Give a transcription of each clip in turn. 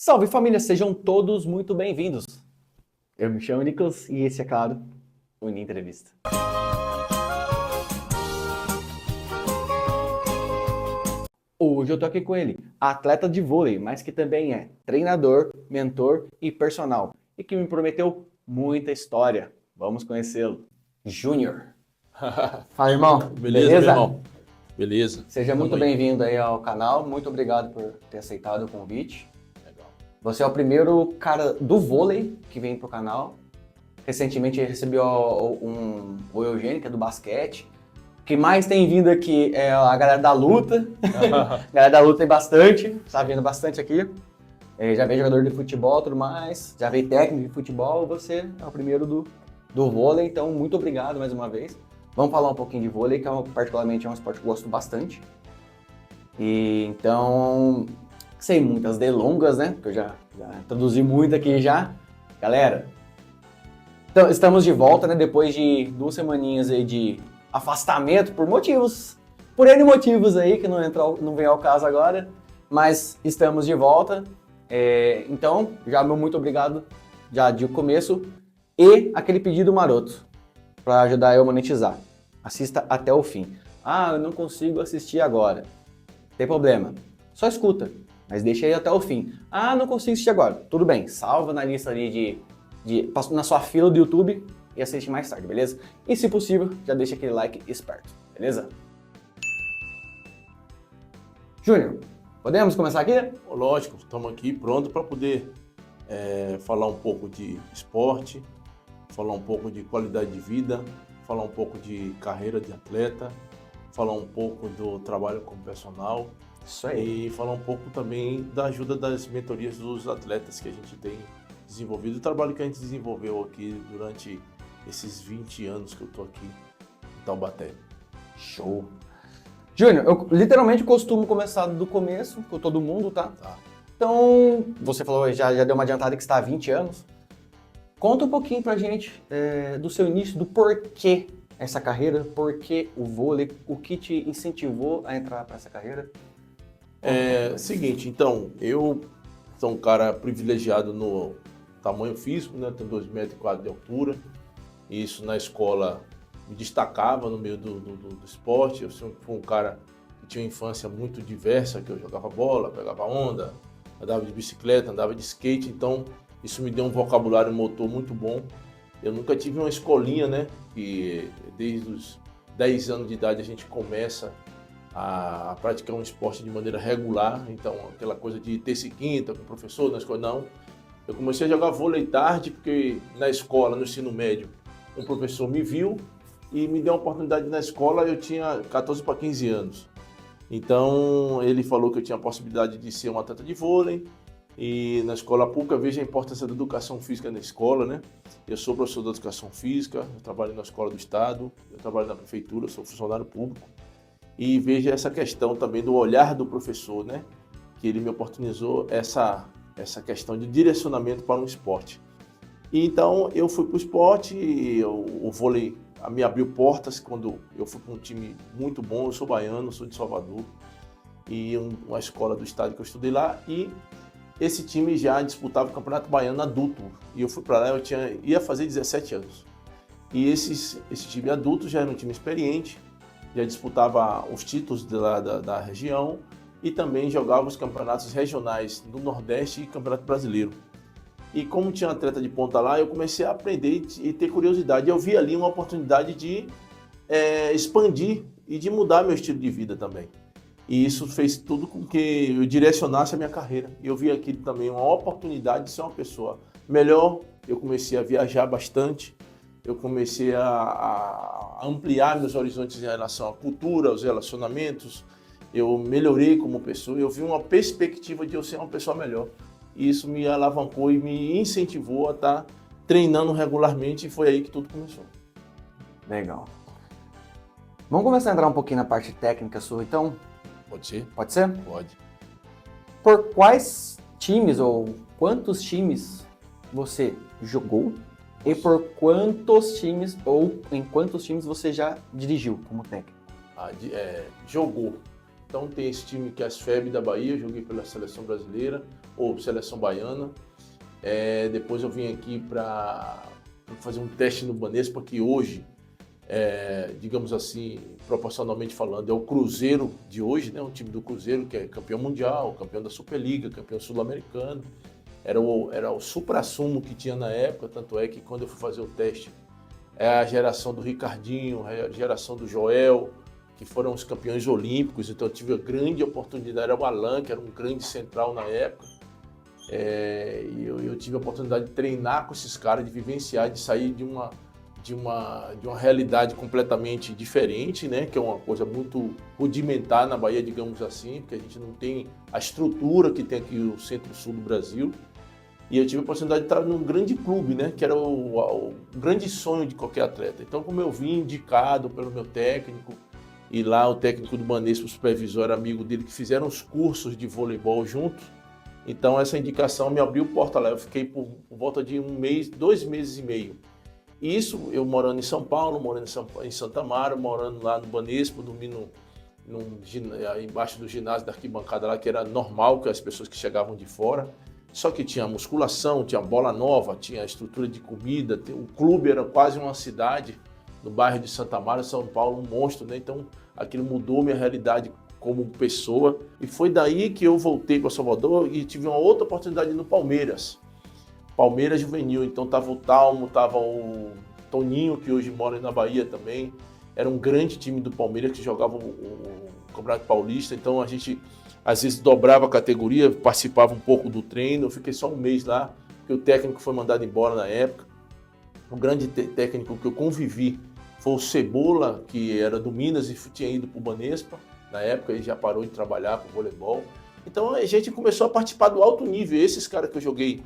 Salve família, sejam todos muito bem-vindos. Eu me chamo Nicolas e esse é, claro, o Uni Entrevista. Hoje eu tô aqui com ele, atleta de vôlei, mas que também é treinador, mentor e personal. E que me prometeu muita história. Vamos conhecê-lo. Júnior. Fala, irmão. Beleza, meu irmão? Beleza. Seja muito bem-vindo aí ao canal. Muito obrigado por ter aceitado o convite. Legal. Você é o primeiro cara do vôlei que vem pro canal. Recentemente recebeu o Eugênio, que é do basquete. O que mais tem vindo aqui é a galera da luta. A galera da luta tem bastante, tá vindo bastante aqui. Já veio jogador de futebol e tudo mais, já veio técnico de futebol. Você é o primeiro do vôlei, então muito obrigado mais uma vez. Vamos falar um pouquinho de vôlei, que particularmente é um esporte que eu gosto bastante. E então, sem muitas delongas, né? Porque eu já introduzi muito aqui já. Galera, então, estamos de volta, né? Depois de 2 semaninhas aí de afastamento por N motivos aí, que não vem ao caso agora, mas estamos de volta. Então, já meu muito obrigado já de começo e aquele pedido maroto para ajudar eu a monetizar. Assista até o fim. Ah, eu não consigo assistir agora. Não tem problema. Só escuta, mas deixa aí até o fim. Ah, não consigo assistir agora. Tudo bem, salva na lista ali na sua fila do YouTube e assiste mais tarde, beleza? E se possível, já deixa aquele like esperto, beleza? Júnior, podemos começar aqui? Lógico, estamos aqui pronto para poder falar um pouco de esporte, falar um pouco de qualidade de vida, falar um pouco de carreira de atleta, falar um pouco do trabalho como personal. Isso aí. E falar um pouco também da ajuda das mentorias dos atletas que a gente tem desenvolvido, o trabalho que a gente desenvolveu aqui durante esses 20 anos que eu tô aqui em Taubaté. Show! Júnior, eu literalmente costumo começar do começo, com todo mundo, tá? Então, você falou, já deu uma adiantada que está há 20 anos. Conta um pouquinho pra gente do seu início, do porquê essa carreira, porquê o vôlei, o que te incentivou a entrar para essa carreira? Seguinte, então, eu sou um cara privilegiado no tamanho físico, né? Tenho 2,4 metros de altura. Isso na escola me destacava no meio do esporte. Eu sempre fui um cara que tinha uma infância muito diversa, que eu jogava bola, pegava onda, andava de bicicleta, andava de skate. Então, isso me deu um vocabulário motor muito bom. Eu nunca tive uma escolinha, né? Que desde os 10 anos de idade a gente começa a praticar um esporte de maneira regular. Então, aquela coisa de terça e quinta com o professor na escola, não. Eu comecei a jogar vôlei tarde porque na escola, no ensino médio, um professor me viu e me deu uma oportunidade na escola. Eu tinha 14 para 15 anos. Então, ele falou que eu tinha a possibilidade de ser um atleta de vôlei. E na escola pública, veja a importância da educação física na escola, né? Eu sou professor de educação física, eu trabalho na escola do estado, eu trabalho na prefeitura, sou funcionário público. E veja essa questão também do olhar do professor, né? Que ele me oportunizou essa questão de direcionamento para um esporte. E então eu fui para o esporte, o vôlei me abriu portas quando eu fui para um time muito bom. Eu sou baiano, sou de Salvador, e uma escola do estado que eu estudei lá, e esse time já disputava o Campeonato Baiano adulto, e eu fui para lá, ia fazer 17 anos. E esse time adulto já era um time experiente, já disputava os títulos da região e também jogava os campeonatos regionais do Nordeste e Campeonato Brasileiro. E como tinha atleta de ponta lá, eu comecei a aprender e ter curiosidade. Eu vi ali uma oportunidade de expandir e de mudar meu estilo de vida também. E isso fez tudo com que eu direcionasse a minha carreira. E eu vi aqui também uma oportunidade de ser uma pessoa melhor. Eu comecei a viajar bastante. Eu comecei a ampliar meus horizontes em relação à cultura, aos relacionamentos. Eu melhorei como pessoa. Eu vi uma perspectiva de eu ser uma pessoa melhor. E isso me alavancou e me incentivou a estar treinando regularmente. E foi aí que tudo começou. Legal. Vamos começar a entrar um pouquinho na parte técnica sua, então? Pode ser? Pode ser? Pode. Por quais times ou quantos times você jogou e por quantos times ou em quantos times você já dirigiu como técnico? Jogou. Então tem esse time que é as FEB da Bahia, eu joguei pela seleção brasileira. ou seleção baiana. Depois eu vim aqui para fazer um teste no Banespa, que hoje, digamos assim, proporcionalmente falando, é o Cruzeiro de hoje, né? Um time do Cruzeiro que é campeão mundial, campeão da Superliga, campeão sul-americano. Era o supra-sumo que tinha na época, tanto é que quando eu fui fazer o teste, a geração do Ricardinho, a geração do Joel, que foram os campeões olímpicos, então eu tive a grande oportunidade, era o Alan, que era um grande central na época, e eu tive a oportunidade de treinar com esses caras, de vivenciar, de sair de uma realidade completamente diferente, né? Que é uma coisa muito rudimentar na Bahia, digamos assim, porque a gente não tem a estrutura que tem aqui o centro-sul do Brasil. E eu tive a oportunidade de estar num grande clube, né? Que era o grande sonho de qualquer atleta. Então, como eu vim indicado pelo meu técnico, e lá o técnico do Banespa, o supervisor, era amigo dele, que fizeram os cursos de voleibol juntos. Então, essa indicação me abriu porta lá. Eu fiquei por volta de 1 mês, 2 meses e meio. Isso eu morando em São Paulo, morando em Santa Amaro, morando lá no Banespa, dormindo embaixo do ginásio da arquibancada lá, que era normal, que as pessoas que chegavam de fora. Só que tinha musculação, tinha bola nova, tinha estrutura de comida, o clube era quase uma cidade no bairro de Santa Amaro, São Paulo, um monstro, né? Então aquilo mudou minha realidade como pessoa. E foi daí que eu voltei para Salvador e tive uma outra oportunidade no Palmeiras. Palmeiras Juvenil, então estava o Talmo, estava o Toninho, que hoje mora na Bahia também. Era um grande time do Palmeiras que jogava o Campeonato Paulista, então a gente às vezes dobrava a categoria, participava um pouco do treino. Eu fiquei só 1 mês lá, porque o técnico foi mandado embora na época. O grande técnico que eu convivi foi o Cebola, que era do Minas e tinha ido para o Banespa. Na época ele já parou de trabalhar com voleibol. Então a gente começou a participar do alto nível. Esses caras que eu joguei,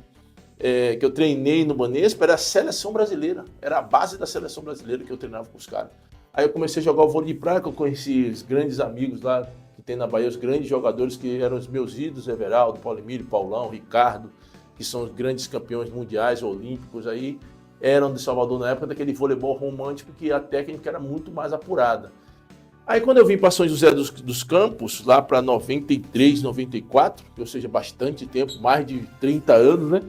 que eu treinei no Banespa, era a seleção brasileira. Era a base da seleção brasileira que eu treinava com os caras. Aí eu comecei a jogar o vôlei de praia, que eu conheci os grandes amigos lá, que tem na Bahia, os grandes jogadores que eram os meus ídolos, Everaldo, Paulo Emílio, Paulão, Ricardo, que são os grandes campeões mundiais, olímpicos, aí eram de Salvador na época daquele voleibol romântico que a técnica era muito mais apurada. Aí quando eu vim para São José dos Campos, lá para 93, 94, ou seja, bastante tempo, mais de 30 anos, né?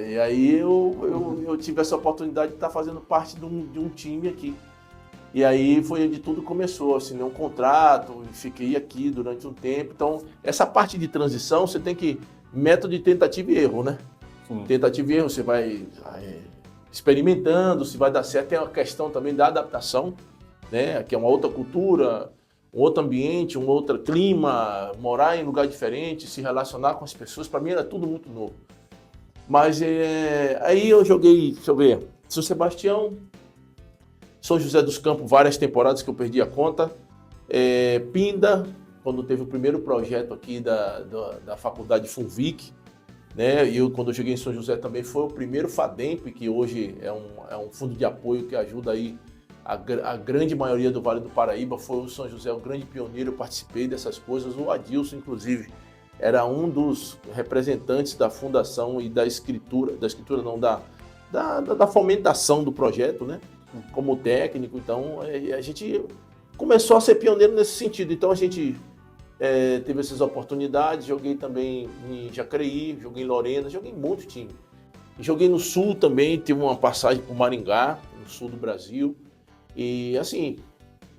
E aí eu tive essa oportunidade de estar fazendo parte de um time aqui. E aí foi onde tudo começou, assinei um contrato, fiquei aqui durante um tempo. Então, essa parte de transição, você tem que... método de tentativa e erro, né? Sim. Tentativa e erro, você vai experimentando, se vai dar certo. Tem a questão também da adaptação, né? Que é uma outra cultura, um outro ambiente, um outro clima, morar em lugar diferente, se relacionar com as pessoas. Para mim era tudo muito novo. Mas aí eu joguei, deixa eu ver, São Sebastião, São José dos Campos, várias temporadas que eu perdi a conta. Pinda, quando teve o primeiro projeto aqui da faculdade FUNVIC, né? E quando eu cheguei em São José também foi o primeiro FADEMP, que hoje é um fundo de apoio que ajuda aí a grande maioria do Vale do Paraíba. Foi o São José o grande pioneiro, eu participei dessas coisas. O Adilson, inclusive, era um dos representantes da fundação e da fomentação do projeto, né? Como técnico. Então a gente começou a ser pioneiro nesse sentido. Então a gente teve essas oportunidades. Joguei também em Jacareí, joguei em Lorena, joguei em muito time. Joguei no Sul também, tive uma passagem por Maringá, no Sul do Brasil. E assim,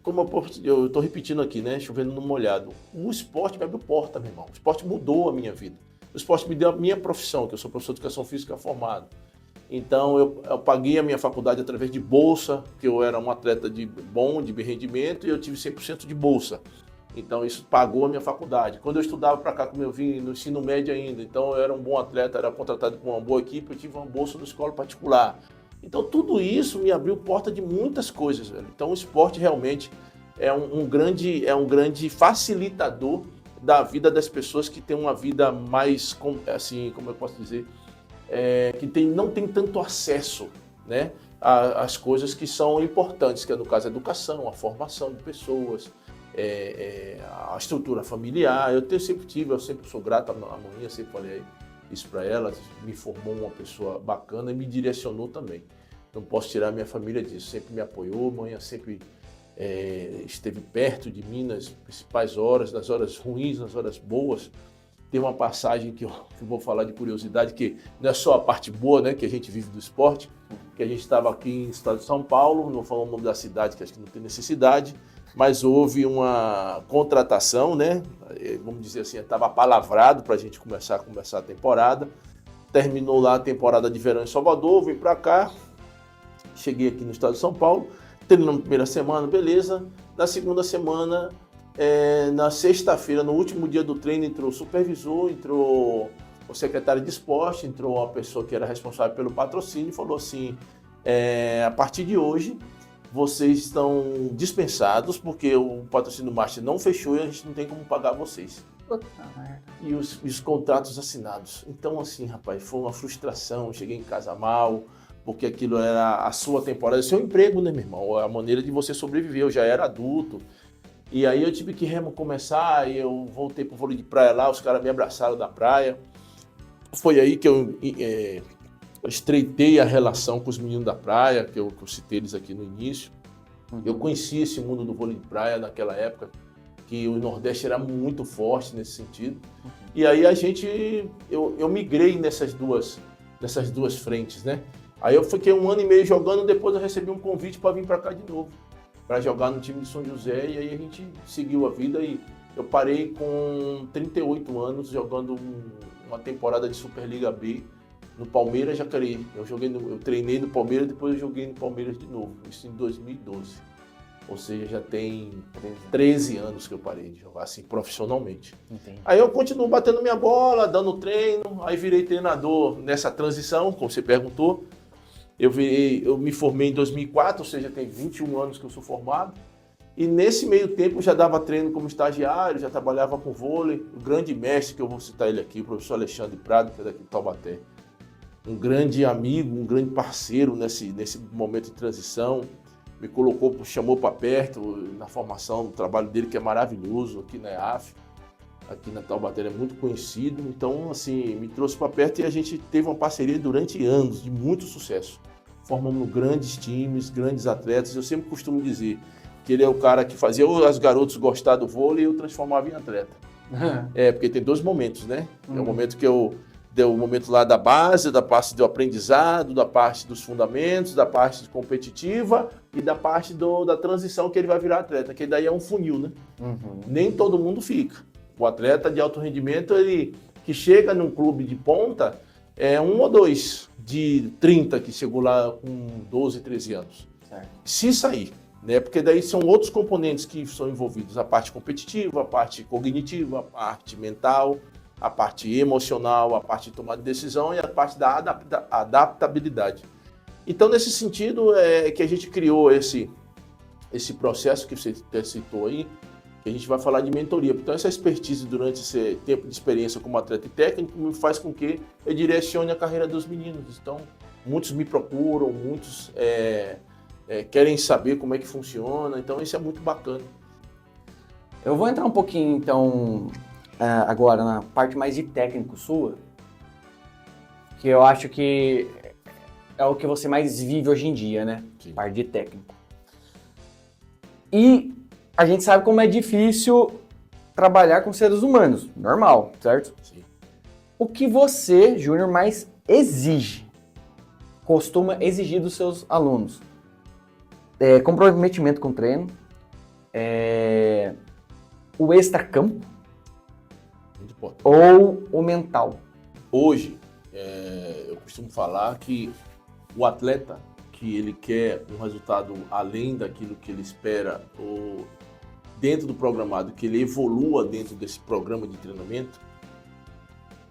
como eu estou repetindo aqui, né? Chovendo no molhado. O esporte me abriu porta, meu irmão. O esporte mudou a minha vida. O esporte me deu a minha profissão, que eu sou professor de educação física formado. Então eu paguei a minha faculdade através de bolsa, porque eu era um atleta de rendimento, e eu tive 100% de bolsa. Então isso pagou a minha faculdade. Quando eu estudava para cá, como eu vim no ensino médio ainda, então eu era um bom atleta, era contratado com uma boa equipe, eu tive uma bolsa na escola particular. Então tudo isso me abriu porta de muitas coisas, velho. Então o esporte realmente é um grande facilitador da vida das pessoas que têm uma vida mais, assim, como eu posso dizer, que não tem tanto acesso, né, às coisas que são importantes, que é no caso a educação, a formação de pessoas, a estrutura familiar. Eu sempre sou grato à mãe, sempre falei isso para ela, me formou uma pessoa bacana e me direcionou também. Não posso tirar minha família disso, sempre me apoiou, mãe sempre esteve perto de mim nas principais horas, nas horas ruins, nas horas boas. tem uma passagem que eu vou falar de curiosidade, que não é só a parte boa, né, que a gente vive do esporte, que a gente estava aqui no estado de São Paulo, não falando o nome da cidade, que acho que não tem necessidade, mas houve uma contratação, né, vamos dizer assim, estava palavrado para a gente começar a temporada, terminou lá a temporada de verão em Salvador, vim para cá, cheguei aqui no estado de São Paulo, terminou na primeira semana, beleza, na segunda semana, na sexta-feira, no último dia do treino, entrou o supervisor, entrou o secretário de esporte, entrou uma pessoa que era responsável pelo patrocínio e falou assim, a partir de hoje, vocês estão dispensados porque o patrocínio do Master não fechou e a gente não tem como pagar vocês. E os contratos assinados. Então, assim, rapaz, foi uma frustração, cheguei em casa mal, porque aquilo era a sua temporada, o seu emprego, né, meu irmão? A maneira de você sobreviver, eu já era adulto. E aí eu tive que recomeçar, e eu voltei pro vôlei de praia lá, os caras me abraçaram da praia. Foi aí que eu estreitei a relação com os meninos da praia, que eu citei eles aqui no início. Eu conheci esse mundo do vôlei de praia naquela época, que o Nordeste era muito forte nesse sentido. E aí eu migrei nessas duas frentes, né? Aí eu fiquei 1 ano e meio jogando, depois eu recebi um convite para vir para cá de novo, para jogar no time de São José, e aí a gente seguiu a vida e eu parei com 38 anos jogando uma temporada de Superliga B no Palmeiras Jacareí. Eu treinei no Palmeiras, depois eu joguei no Palmeiras de novo, isso em 2012. Ou seja, já tem 13 anos que eu parei de jogar assim profissionalmente. Entendi. Aí eu continuo batendo minha bola, dando treino, aí virei treinador nessa transição, como você perguntou. Eu me formei em 2004, ou seja, tem 21 anos que eu sou formado. E nesse meio tempo eu já dava treino como estagiário, já trabalhava com vôlei. O grande mestre, que eu vou citar ele aqui, o professor Alexandre Prado, que é daqui de Taubaté. Um grande amigo, um grande parceiro nesse momento de transição. Me chamou para perto na formação do trabalho dele, que é maravilhoso, aqui na EAF. Aqui na Taubaté é muito conhecido, então assim, me trouxe para perto e a gente teve uma parceria durante anos de muito sucesso. Formamos grandes times, grandes atletas. Eu sempre costumo dizer que ele é o cara que fazia os garotos gostar do vôlei e eu transformava em atleta. Porque tem 2 momentos, né? É o momento que deu o momento lá da base, da parte do aprendizado, da parte dos fundamentos, da parte competitiva e da parte da transição que ele vai virar atleta, que daí é um funil, né? Nem todo mundo fica. O atleta de alto rendimento, ele que chega num clube de ponta, é 1 ou 2 de 30 que chegou lá com 12, 13 anos. Certo. Se sair, né? Porque daí são outros componentes que são envolvidos, a parte competitiva, a parte cognitiva, a parte mental, a parte emocional, a parte de tomar de decisão e a parte da adaptabilidade. Então, nesse sentido, é que a gente criou esse processo que você citou aí, que a gente vai falar de mentoria. Então, essa expertise durante esse tempo de experiência como atleta e técnico me faz com que eu direcione a carreira dos meninos. Então, muitos me procuram, muitos querem saber como é que funciona. Então, isso é muito bacana. Eu vou entrar um pouquinho, então, agora na parte mais de técnico sua, que eu acho que é o que você mais vive hoje em dia, né? Sim. Parte de técnico. E a gente sabe como é difícil trabalhar com seres humanos, normal, certo? Sim. O que você, Júnior, mais costuma exigir dos seus alunos? Comprometimento com o treino, o extracampo Muito importante. ou o mental? Hoje, eu costumo falar que o atleta que ele quer um resultado além daquilo que ele espera ou dentro do programado, que ele evolua dentro desse programa de treinamento,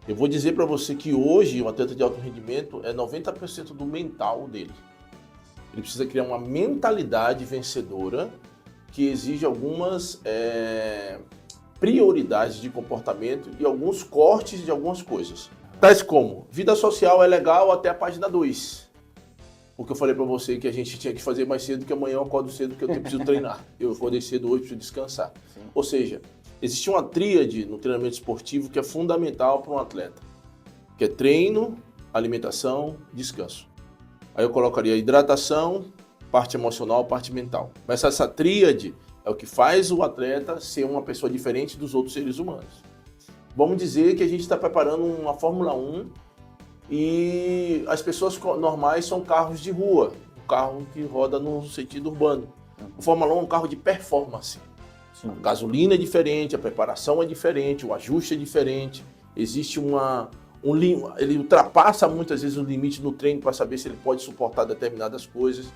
eu vou dizer para você que hoje o atleta de alto rendimento é 90% do mental dele. Ele precisa criar uma mentalidade vencedora que exige algumas prioridades de comportamento e alguns cortes de algumas coisas. Tais como, vida social é legal até a página 2. Porque eu falei para você que a gente tinha que fazer mais cedo, que amanhã eu acordo cedo, porque eu preciso treinar. Eu acordei cedo hoje, preciso descansar. Sim. Ou seja, existe uma tríade no treinamento esportivo que é fundamental para um atleta, que é treino, alimentação, descanso. Aí eu colocaria hidratação, parte emocional, parte mental. Mas essa tríade é o que faz o atleta ser uma pessoa diferente dos outros seres humanos. Vamos dizer que a gente está preparando uma Fórmula 1 e as pessoas normais são carros de rua, um carro que roda no sentido urbano. O Fórmula 1 é um carro de performance. Sim. A gasolina é diferente, a preparação é diferente, o ajuste é diferente. Existe ele ultrapassa muitas vezes o limite no treino para saber se ele pode suportar determinadas coisas.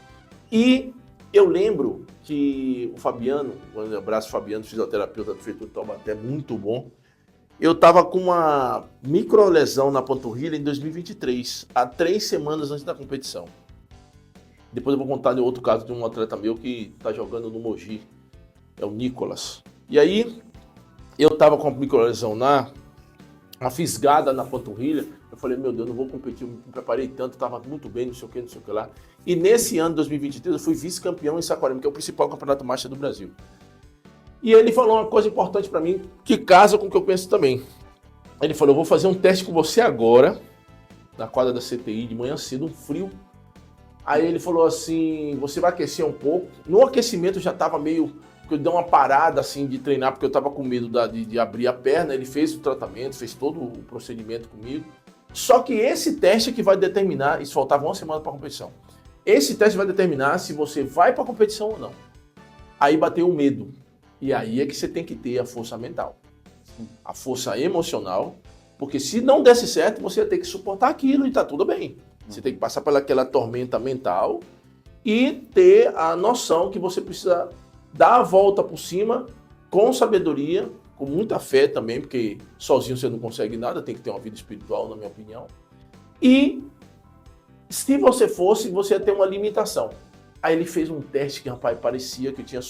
E eu lembro que o Fabiano, um abraço Fabiano, fisioterapeuta da Prefeitura de Taubaté, muito bom. Eu estava com uma microlesão na panturrilha em 2023, há 3 semanas antes da competição. Depois eu vou contar de outro caso de um atleta meu que está jogando no Mogi, é o Nicolas. E aí, eu estava com a microlesão uma fisgada na panturrilha. Eu falei, meu Deus, não vou competir, eu me preparei tanto, estava muito bem, não sei o que lá. E nesse ano, 2023, eu fui vice-campeão em Saquarema, que é o principal campeonato marcha do Brasil. E ele falou uma coisa importante para mim, que casa com o que eu penso também. Ele falou, eu vou fazer um teste com você agora, na quadra da CTI, de manhã cedo, um frio. Aí ele falou assim, você vai aquecer um pouco. No aquecimento eu já estava meio... Porque eu dei uma parada assim de treinar, porque eu estava com medo de abrir a perna. Ele fez o tratamento, fez todo o procedimento comigo. Só que esse teste é que vai determinar, isso faltava uma semana para a competição. Esse teste vai determinar se você vai para a competição ou não. Aí bateu o medo. E aí é que você tem que ter a força mental, a força emocional, porque se não desse certo, você ia ter que suportar aquilo e tá tudo bem. Você tem que passar pelaquela tormenta mental e ter a noção que você precisa dar a volta por cima com sabedoria, com muita fé também, porque sozinho você não consegue nada, tem que ter uma vida espiritual, na minha opinião. E se você fosse, você ia ter uma limitação. Aí ele fez um teste que, rapaz, parecia que eu tinha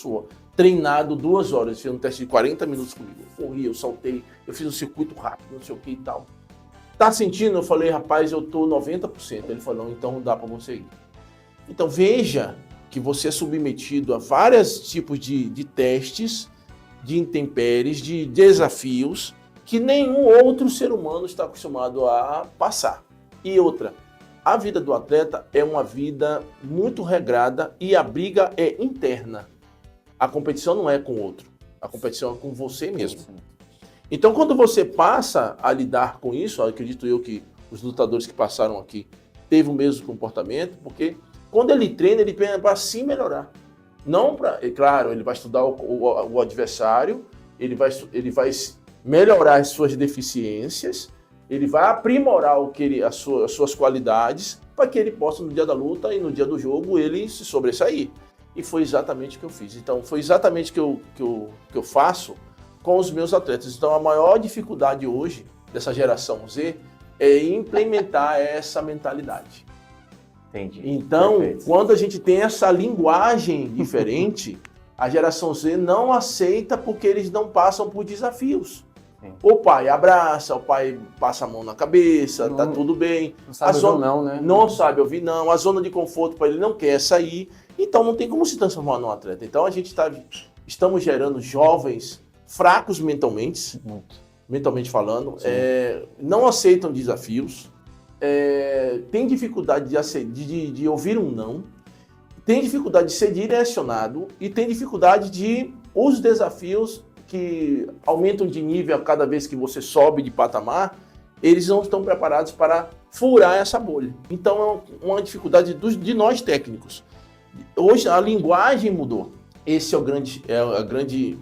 treinado 2 horas. Ele fez um teste de 40 minutos comigo. Eu corri, eu saltei, eu fiz um circuito rápido, não sei o que e tal. Tá sentindo? Eu falei, rapaz, eu tô 90%. Ele falou, não, então não dá para você ir. Então veja que você é submetido a vários tipos de testes, de intempéries, de desafios que nenhum outro ser humano está acostumado a passar. E outra, a vida do atleta é uma vida muito regrada e a briga é interna. A competição não é com o outro, a competição é com você mesmo. Então, quando você passa a lidar com isso, acredito eu que os lutadores que passaram aqui teve o mesmo comportamento, porque quando ele treina para se melhorar. Não para, é claro, ele vai estudar o adversário, ele vai melhorar as suas deficiências, ele vai aprimorar as suas qualidades para que ele possa, no dia da luta e no dia do jogo, ele se sobressair. E foi exatamente o que eu fiz. Então, foi exatamente o que eu faço com os meus atletas. Então, a maior dificuldade hoje dessa geração Z é implementar essa mentalidade. Entendi. Então, Perfeito. Quando a gente tem essa linguagem diferente, a geração Z não aceita porque eles não passam por desafios. Sim. O pai abraça, o pai passa a mão na cabeça, tá tudo bem. Não sabe ouvir não, né? Não sabe ouvir não. A zona de conforto para ele não quer sair. Então não tem como se transformar num atleta. Então a gente estamos gerando jovens fracos mentalmente, mentalmente falando, não aceitam desafios, tem dificuldade de ouvir um não, tem dificuldade de ser direcionado e tem dificuldade de os desafios que aumentam de nível a cada vez que você sobe de patamar, eles não estão preparados para furar essa bolha. Então é uma dificuldade de nós técnicos. Hoje a linguagem mudou. Esse é o grande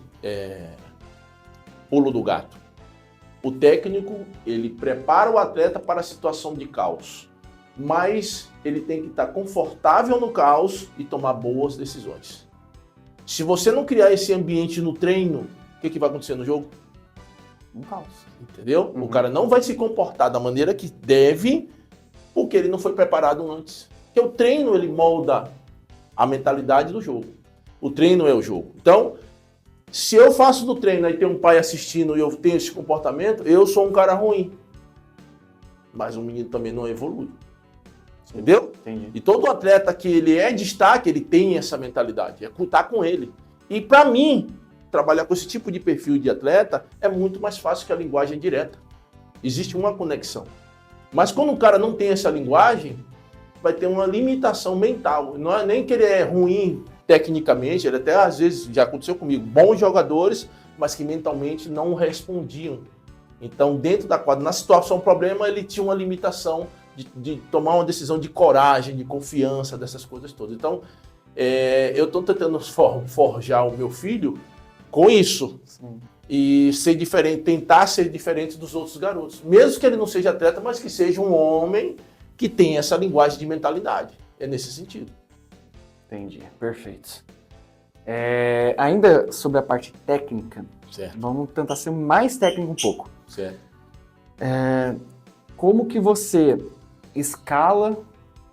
pulo do gato. O técnico, ele prepara o atleta para a situação de caos, mas ele tem que estar confortável no caos e tomar boas decisões. Se você não criar esse ambiente no treino, o que vai acontecer no jogo? Um caos. Entendeu? O cara não vai se comportar da maneira que deve, porque ele não foi preparado antes. Porque o treino, ele molda a mentalidade do jogo. O treino é o jogo. Então, se eu faço do treino e tem um pai assistindo e eu tenho esse comportamento, eu sou um cara ruim. Mas o menino também não evolui. Entendeu? Entendi. E todo atleta que ele é destaque, ele tem essa mentalidade. É contar com ele. E para mim, trabalhar com esse tipo de perfil de atleta é muito mais fácil que a linguagem direta. Existe uma conexão. Mas quando o cara não tem essa linguagem, vai ter uma limitação mental. Não é nem que ele é ruim tecnicamente, ele até às vezes, já aconteceu comigo, bons jogadores, mas que mentalmente não respondiam. Então, dentro da quadra, na situação problema, ele tinha uma limitação de tomar uma decisão de coragem, de confiança, dessas coisas todas. Então, eu estou tentando forjar o meu filho com isso. Sim. E ser diferente, tentar ser diferente dos outros garotos. Mesmo que ele não seja atleta, mas que seja um homem que tenha essa linguagem de mentalidade. É nesse sentido. Entendi, perfeito. Ainda sobre a parte técnica, Certo. vamos tentar ser mais técnico um pouco. Certo. Como que você escala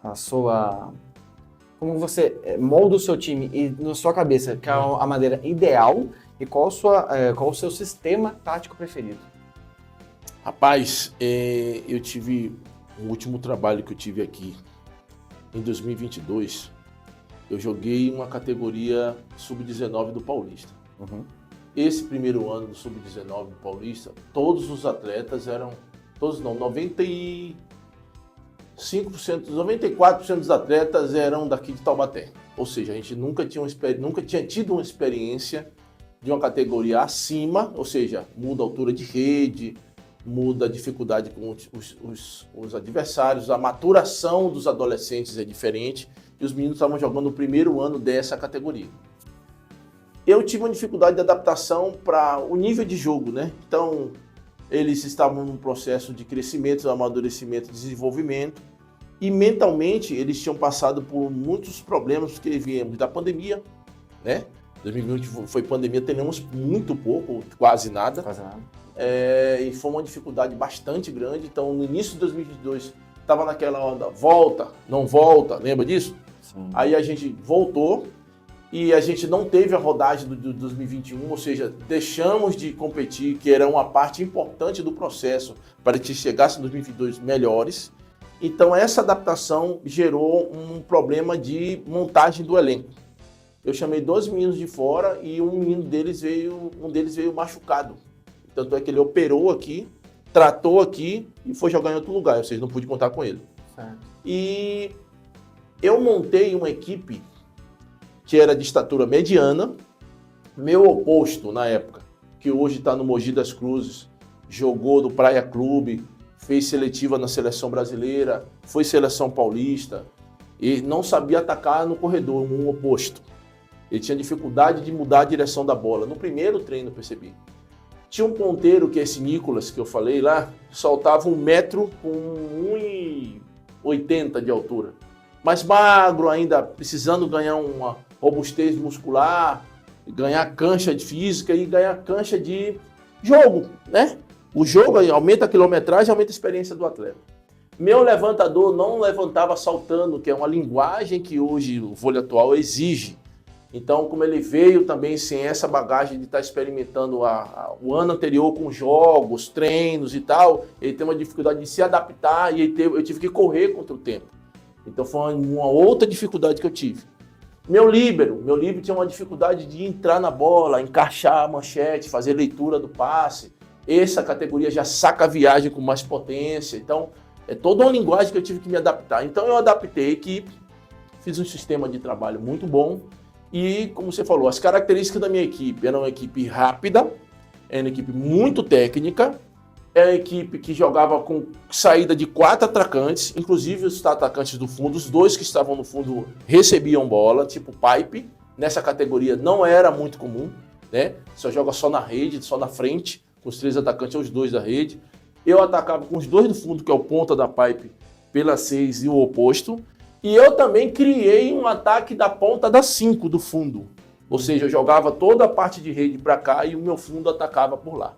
a sua... Como você molda o seu time e na sua cabeça, que é a maneira ideal, e qual o seu sistema tático preferido? Rapaz, eu tive... O último trabalho que eu tive aqui, em 2022, eu joguei uma categoria sub-19 do Paulista. Uhum. Esse primeiro ano do sub-19 do Paulista, todos os atletas eram... Todos não, 95%, 94% dos atletas eram daqui de Taubaté. Ou seja, a gente nunca tinha tido uma experiência de uma categoria acima, ou seja, muda a altura de rede, muda a dificuldade com os adversários, a maturação dos adolescentes é diferente, e os meninos estavam jogando o primeiro ano dessa categoria. Eu tive uma dificuldade de adaptação para o nível de jogo, né? Então, eles estavam num processo de crescimento, amadurecimento, desenvolvimento, e mentalmente eles tinham passado por muitos problemas, porque viemos da pandemia, né? 2020 foi pandemia, tenemos muito pouco, quase nada. Quase nada. E foi uma dificuldade bastante grande. Então, no início de 2022, estava naquela onda, volta, não volta, lembra disso? Sim. Aí a gente voltou e a gente não teve a rodagem do 2021, ou seja, deixamos de competir, que era uma parte importante do processo para que chegasse em 2022 melhores. Então, essa adaptação gerou um problema de montagem do elenco. Eu chamei 2 meninos de fora e um deles veio machucado. Tanto é que ele operou aqui, tratou aqui e foi jogar em outro lugar. Ou seja, não pude contar com ele. Certo. E eu montei uma equipe que era de estatura mediana. Meu oposto na época, que hoje está no Mogi das Cruzes, jogou no Praia Clube, fez seletiva na seleção brasileira, foi seleção paulista e não sabia atacar no corredor, um oposto. Ele tinha dificuldade de mudar a direção da bola. No primeiro treino eu percebi. Tinha um ponteiro, que é esse Nicolas, que eu falei lá, saltava 1 metro com 1,80 de altura. Mas magro ainda, precisando ganhar uma robustez muscular, ganhar cancha de física e ganhar cancha de jogo, né? O jogo aumenta a quilometragem, aumenta a experiência do atleta. Meu levantador não levantava saltando, que é uma linguagem que hoje o vôlei atual exige. Então, como ele veio também sem essa bagagem de estar experimentando o ano anterior com jogos, treinos e tal, ele tem uma dificuldade de se adaptar e eu tive que correr contra o tempo. Então, foi uma outra dificuldade que eu tive. Meu líbero tinha uma dificuldade de entrar na bola, encaixar a manchete, fazer leitura do passe. Essa categoria já saca a viagem com mais potência. Então, é toda uma linguagem que eu tive que me adaptar. Então, eu adaptei a equipe, fiz um sistema de trabalho muito bom. E, como você falou, as características da minha equipe eram uma equipe rápida, era uma equipe muito técnica, era uma equipe que jogava com saída de 4 atacantes, inclusive os atacantes do fundo, os 2 que estavam no fundo recebiam bola, tipo pipe. Nessa categoria não era muito comum, né? Só joga só na rede, só na frente, com os 3 atacantes, os 2 da rede. Eu atacava com os 2 do fundo, que é o ponta da pipe, pela 6 e o oposto. E eu também criei um ataque da ponta da 5 do fundo. Ou seja, eu jogava toda a parte de rede para cá e o meu fundo atacava por lá.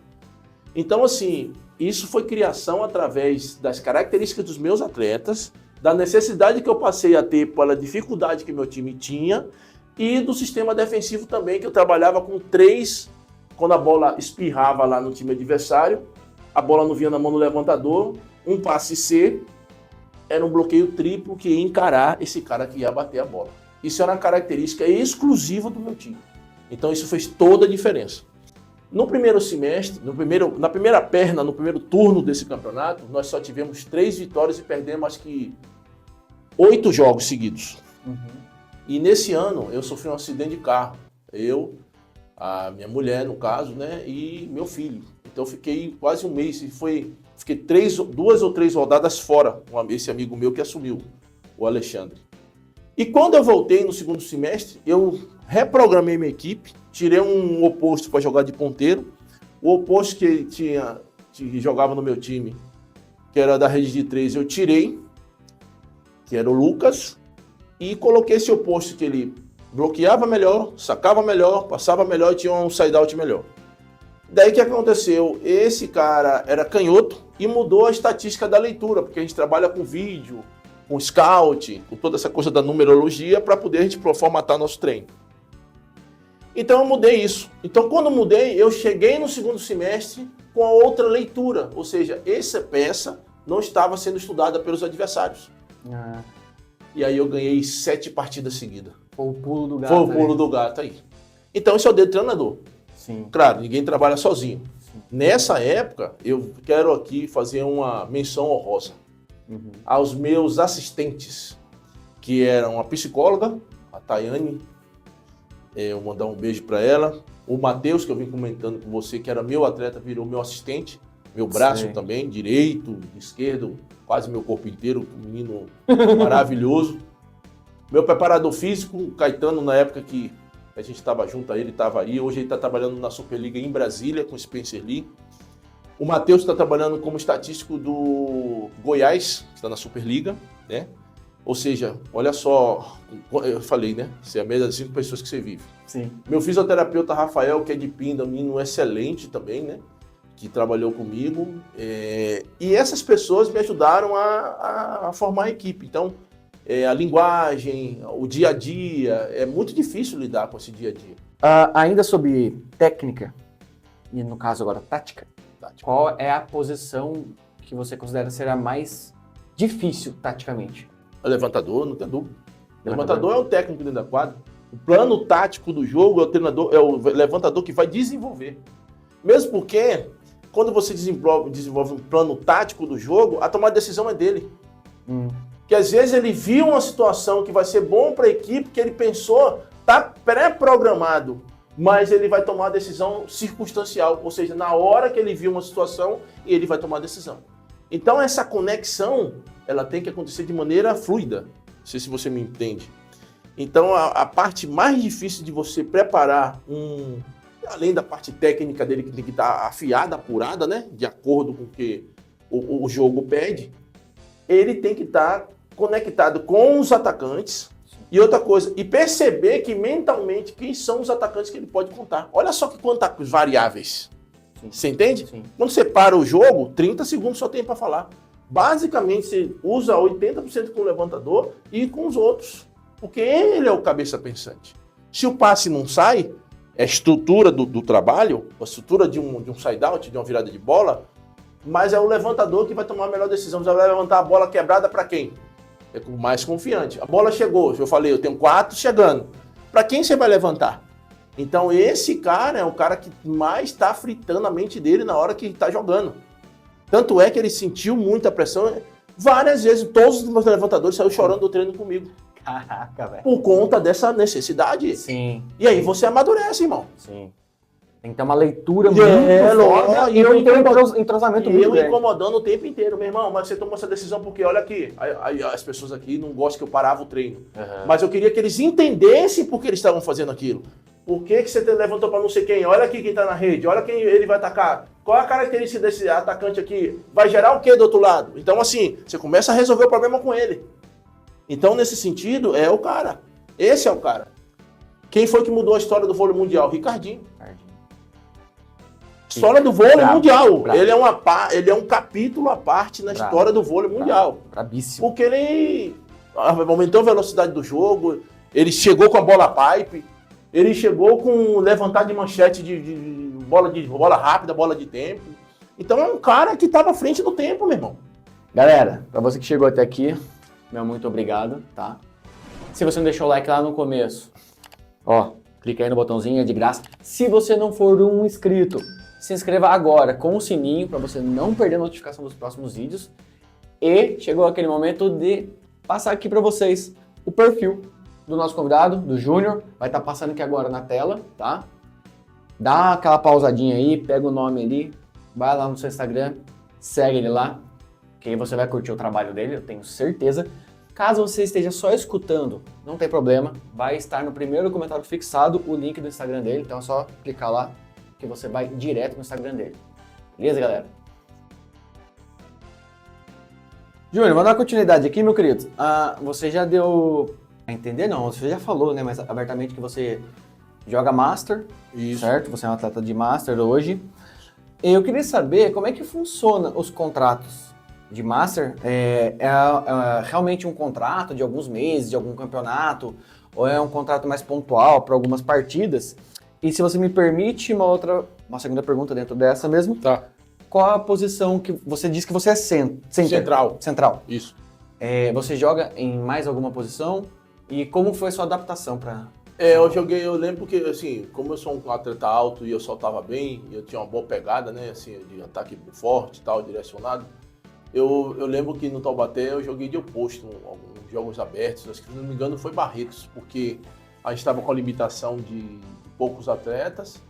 Então, assim, isso foi criação através das características dos meus atletas, da necessidade que eu passei a ter pela dificuldade que meu time tinha e do sistema defensivo também, que eu trabalhava com 3, quando a bola espirrava lá no time adversário, a bola não vinha na mão do levantador, um passe C, era um bloqueio triplo que ia encarar esse cara que ia bater a bola. Isso era uma característica exclusiva do meu time. Então isso fez toda a diferença. No primeiro semestre, na primeira perna, no primeiro turno desse campeonato, nós só tivemos 3 vitórias e perdemos acho que 8 jogos seguidos. Uhum. E nesse ano eu sofri um acidente de carro. Eu, a minha mulher no caso, né, e meu filho. Então eu fiquei quase um mês, fiquei 2 ou 3 rodadas fora, esse amigo meu que assumiu, o Alexandre. E quando eu voltei no segundo semestre, eu reprogramei minha equipe, tirei um oposto para jogar de ponteiro, o oposto que jogava no meu time, que era da rede de 3, eu tirei, que era o Lucas, e coloquei esse oposto que ele bloqueava melhor, sacava melhor, passava melhor e tinha um side-out melhor. Daí o que aconteceu? Esse cara era canhoto e mudou a estatística da leitura, porque a gente trabalha com vídeo, com scout, com toda essa coisa da numerologia para poder a gente formatar nosso treino. Então eu mudei isso. Então quando eu mudei, eu cheguei no segundo semestre com a outra leitura, ou seja, essa peça não estava sendo estudada pelos adversários. E aí eu ganhei 7 partidas seguidas. Foi o pulo do gato. Foi o pulo do gato aí. Então esse é o dedo do treinador. Sim. Claro, ninguém trabalha sozinho. Sim. Nessa época, eu quero aqui fazer uma menção honrosa aos meus assistentes, que eram a psicóloga, a Tayane, eu vou mandar um beijo para ela, o Matheus, que eu vim comentando com você, que era meu atleta, virou meu assistente, meu braço também, direito, esquerdo, quase meu corpo inteiro, um menino maravilhoso. Meu preparador físico, Caetano, na época que a gente estava junto, ele estava aí, hoje ele está trabalhando na Superliga em Brasília, com o Spencer Lee. O Matheus está trabalhando como estatístico do Goiás, que está na Superliga, né? Ou seja, olha só, eu falei, né? Você é a média das 5 pessoas que você vive. Sim. Meu fisioterapeuta Rafael, que é de Pinda, um menino excelente também, né? Que trabalhou comigo. E essas pessoas me ajudaram a formar a equipe. Então, a linguagem, o dia a dia, é muito difícil lidar com esse dia a dia. Ainda sobre técnica, e no caso agora tática, qual é a posição que você considera ser a mais difícil taticamente? O levantador, não tem dúvida. O levantador é o técnico dentro da quadra. O plano tático do jogo é o treinador, é o levantador que vai desenvolver. Mesmo porque, quando você desenvolve um plano tático do jogo, a tomada de decisão é dele. Que às vezes ele viu uma situação que vai ser bom para a equipe, que ele pensou, está pré-programado, mas ele vai tomar a decisão circunstancial, ou seja, na hora que ele viu uma situação, ele vai tomar a decisão. Então essa conexão, ela tem que acontecer de maneira fluida. Não sei se você me entende. Então a parte mais difícil de você preparar além da parte técnica dele, que tem que estar afiada, apurada, né, de acordo com o que o jogo pede, ele tem que estar conectado com os atacantes. E outra coisa, e perceber que mentalmente quem são os atacantes que ele pode contar. Olha só que quantas variáveis. Sim. Você entende? Sim. Quando você para o jogo, 30 segundos só tem para falar. Basicamente, você usa 80% com o levantador e com os outros. Porque ele é o cabeça pensante. Se o passe não sai, é a estrutura do trabalho, a estrutura de um side-out, de uma virada de bola, mas é o levantador que vai tomar a melhor decisão. Você vai levantar a bola quebrada para quem? É o mais confiante. A bola chegou, eu falei, eu tenho 4 chegando. Para quem você vai levantar? Então esse cara é o cara que mais está fritando a mente dele na hora que está jogando. Tanto é que ele sentiu muita pressão. Várias vezes, todos os meus levantadores saíram chorando do treino comigo. Caraca, velho. Por conta dessa necessidade. Sim. E aí você amadurece, irmão. Sim. Tem que ter uma leitura muito foda e eu tenho um entrosamento muito grande. Eu incomodando o tempo inteiro, meu irmão, mas você tomou essa decisão porque, olha aqui, aí as pessoas aqui não gostam que eu parava o treino. Mas eu queria que eles entendessem por que eles estavam fazendo aquilo. Por que você levantou para não sei quem? Olha aqui quem tá na rede, olha quem ele vai atacar. Qual é a característica desse atacante aqui? Vai gerar o que do outro lado? Então, assim, você começa a resolver o problema com ele. Então, nesse sentido, é o cara. Esse é o cara. Quem foi que mudou a história do vôlei mundial? Ricardinho. História do vôlei mundial. Bravo. Ele é um capítulo à parte na história do vôlei mundial. Brabíssimo. Porque ele aumentou a velocidade do jogo, ele chegou com a bola pipe, ele chegou com levantar de manchete de bola rápida, bola de tempo. Então é um cara que estava à frente do tempo, meu irmão. Galera, para você que chegou até aqui, meu muito obrigado, tá? Se você não deixou o like lá no começo, ó, clica aí no botãozinho, é de graça. Se você não for um inscrito, se inscreva agora com o sininho para você não perder a notificação dos próximos vídeos. E chegou aquele momento de passar aqui para vocês o perfil do nosso convidado, do Júnior. Vai estar passando aqui agora na tela, tá? Dá aquela pausadinha aí, pega o nome ali, vai lá no seu Instagram, segue ele lá, que aí você vai curtir o trabalho dele, eu tenho certeza. Caso você esteja só escutando, não tem problema, vai estar no primeiro comentário fixado o link do Instagram dele, então é só clicar lá que você vai direto no Instagram dele. Beleza, galera? Júnior, vou dar continuidade aqui, meu querido. Você já deu a entender, não, você já falou, né, mas abertamente que você joga Master, Isso. certo? Você é um atleta de Master hoje. Eu queria saber como é que funciona os contratos de Master. É realmente um contrato de alguns meses, de algum campeonato, ou é um contrato mais pontual para algumas partidas? E se você me permite uma segunda pergunta dentro dessa mesmo, Tá. qual a posição que você disse que você é Central. Central. Isso. Você joga em mais alguma posição? E como foi a sua adaptação para... Eu lembro que, assim, como eu sou um atleta alto e eu soltava bem, e eu tinha uma boa pegada, né, assim, de ataque forte e tal, direcionado, eu lembro que no Taubaté eu joguei de oposto, alguns jogos abertos, acho que, se não me engano, foi Barretos, porque a gente estava com a limitação de poucos atletas